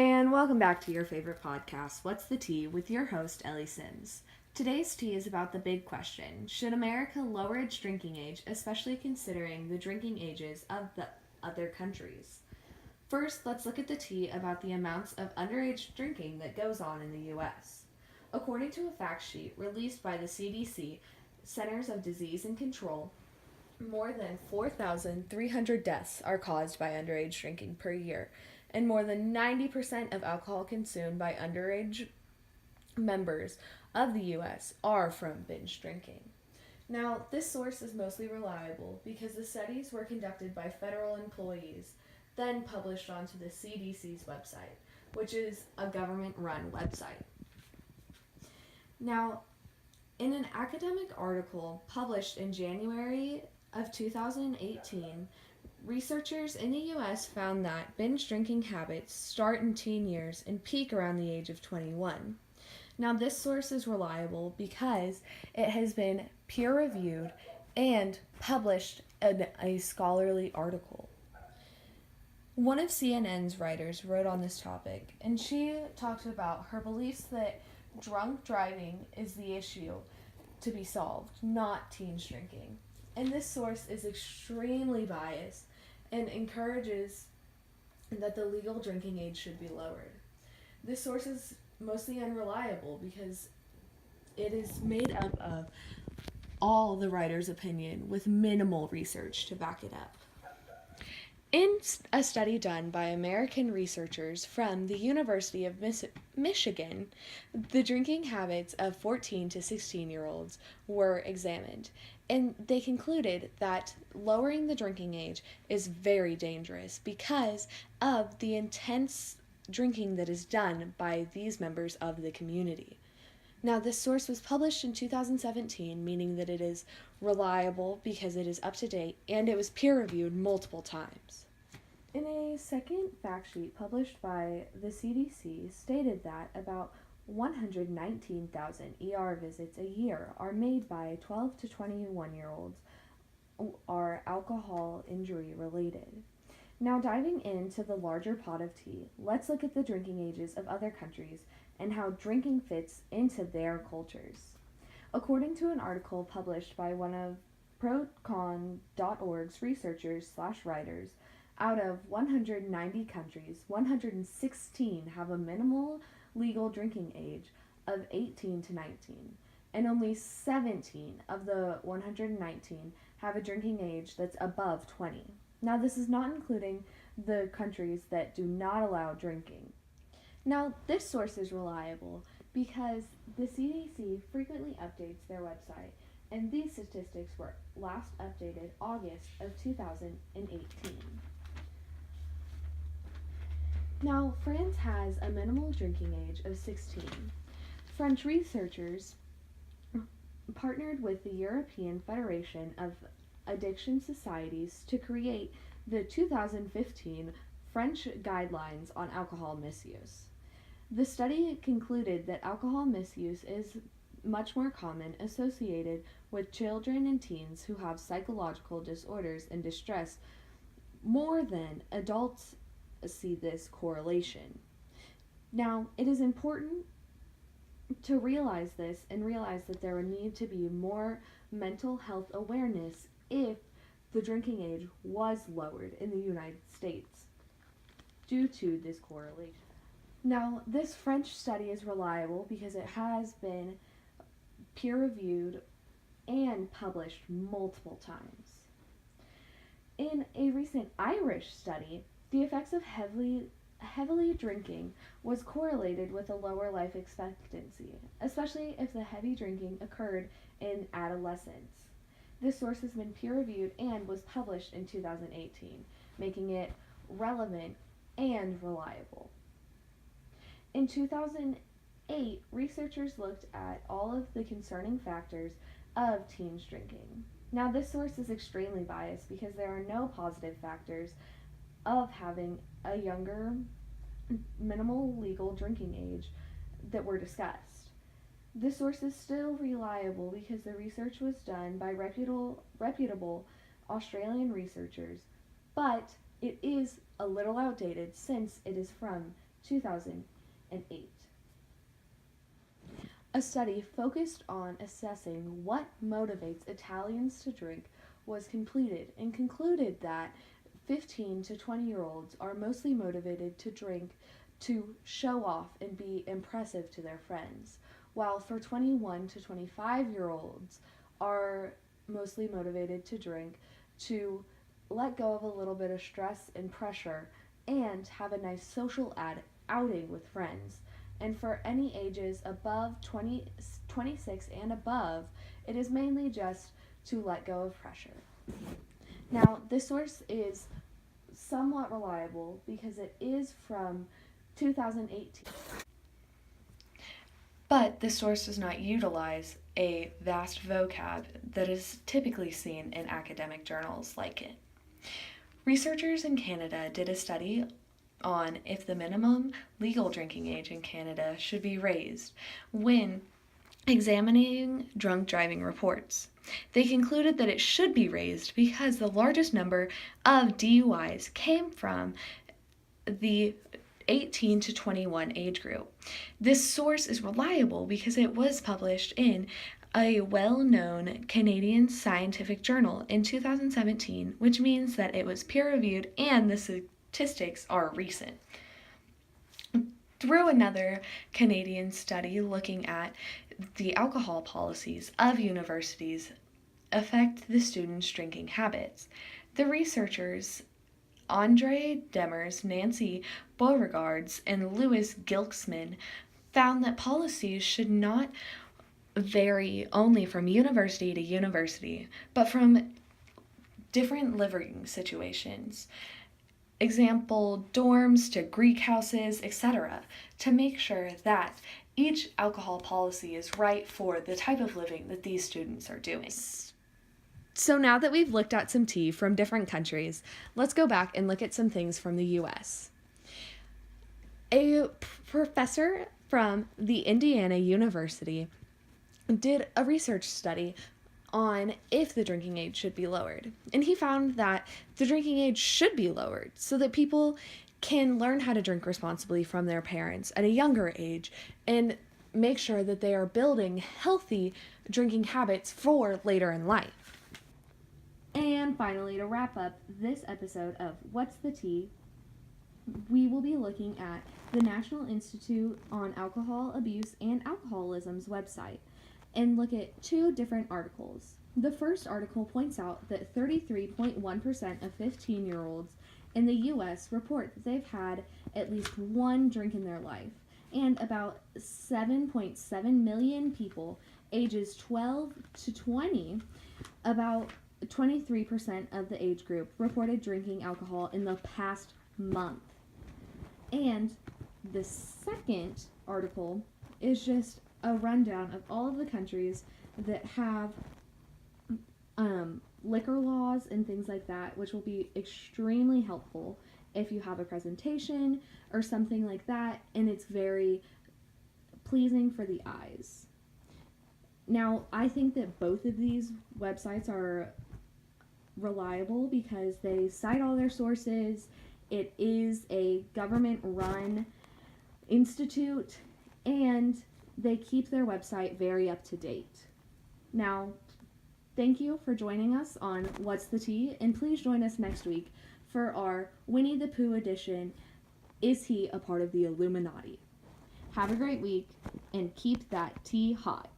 And welcome back to your favorite podcast, What's the Tea, with your host, Ellie Sims. Today's tea is about the big question: should America lower its drinking age, especially considering the drinking ages of the other countries? First, let's look at the tea about the amounts of underage drinking that goes on in the U.S. According to a fact sheet released by the CDC, Centers of Disease and Control, more than 4,300 deaths are caused by underage drinking per year, and more than 90% of alcohol consumed by underage members of the U.S. are from binge drinking. Now, this source is mostly reliable because the studies were conducted by federal employees, then published onto the CDC's website, which is a government run website. Now, in an academic article published in January of 2018, researchers in the U.S. found that binge drinking habits start in teen years and peak around the age of 21. Now, this source is reliable because it has been peer-reviewed and published in a scholarly article. One of CNN's writers wrote on this topic, and she talked about her beliefs that drunk driving is the issue to be solved, not teens drinking. And this source is extremely biased and encourages that the legal drinking age should be lowered. This source is mostly unreliable because it is made up of all the writer's opinion with minimal research to back it up. In a study done by American researchers from the University of Michigan, the drinking habits of 14 to 16-year-olds were examined, and they concluded that lowering the drinking age is very dangerous because of the intense drinking that is done by these members of the community. Now, this source was published in 2017, meaning that it is reliable because it is up to date, and it was peer-reviewed multiple times. In a second fact sheet published by the CDC stated that about 119,000 ER visits a year are made by 12 to 21-year-olds are alcohol injury related. Now, diving into the larger pot of tea, let's look at the drinking ages of other countries and how drinking fits into their cultures. According to an article published by one of procon.org's researchers/writers, out of 190 countries, 116 have a minimal legal drinking age of 18 to 19, and only 17 of the 119 have a drinking age that's above 20. Now, this is not including the countries that do not allow drinking. Now, this source is reliable because the CDC frequently updates their website, and these statistics were last updated August of 2018. Now, France has a minimal drinking age of 16. French researchers partnered with the European Federation of Addiction Societies to create the 2015 French Guidelines on Alcohol Misuse. The study concluded that alcohol misuse is much more common associated with children and teens who have psychological disorders and distress more than adults see this correlation. Now, it is important to realize this and realize that there would need to be more mental health awareness if the drinking age was lowered in the United States due to this correlation. Now, this French study is reliable because it has been peer-reviewed and published multiple times. In a recent Irish study, the effects of heavily drinking was correlated with a lower life expectancy, especially if the heavy drinking occurred in adolescence. This source has been peer-reviewed and was published in 2018, making it relevant and reliable. In 2008, researchers looked at all of the concerning factors of teens drinking. Now, this source is extremely biased because there are no positive factors of having a younger minimal legal drinking age that were discussed. This source is still reliable because the research was done by reputable Australian researchers, but it is a little outdated since it is from 2008. A study focused on assessing what motivates Italians to drink was completed and concluded that 15 to 20-year-olds are mostly motivated to drink to show off and be impressive to their friends, while for 21 to 25-year-olds are mostly motivated to drink to let go of a little bit of stress and pressure and have a nice social outing with friends. And for any ages above 26 and above, it is mainly just to let go of pressure. Now, this source is somewhat reliable because it is from 2018. But this source does not utilize a vast vocab that is typically seen in academic journals like it. Researchers in Canada did a study on if the minimum legal drinking age in Canada should be raised when examining drunk driving reports. They concluded that it should be raised because the largest number of DUIs came from the 18 to 21 age group. This source is reliable because it was published in a well-known Canadian scientific journal in 2017, which means that it was peer-reviewed and the statistics are recent. Through another Canadian study looking at the alcohol policies of universities affect the students' drinking habits, the researchers Andre Demers, Nancy Beauregards, and Louis Gilksman found that policies should not vary only from university to university, but from different living situations. Example, dorms to Greek houses, etc., to make sure that each alcohol policy is right for the type of living that these students are doing. So now that we've looked at some tea from different countries, let's go back and look at some things from the U.S. A professor from the Indiana University did a research study on if the drinking age should be lowered. And he found that the drinking age should be lowered so that people can learn how to drink responsibly from their parents at a younger age and make sure that they are building healthy drinking habits for later in life. And finally, to wrap up this episode of What's the Tea, we will be looking at the National Institute on Alcohol Abuse and Alcoholism's website and look at two different articles. The first article points out that 33.1% of 15-year-olds in the U.S. report that they've had at least one drink in their life, and about 7.7 million people ages 12 to 20, about 23% of the age group reported drinking alcohol in the past month. And the second article is just a rundown of all of the countries that have liquor laws and things like that, which will be extremely helpful if you have a presentation or something like that, and it's very pleasing for the eyes. Now, I think that both of these websites are reliable because they cite all their sources. It is a government-run institute, and they keep their website very up to date. Now, thank you for joining us on What's the Tea, and please join us next week for our Winnie the Pooh edition, Is He a Part of the Illuminati? Have a great week, and keep that tea hot.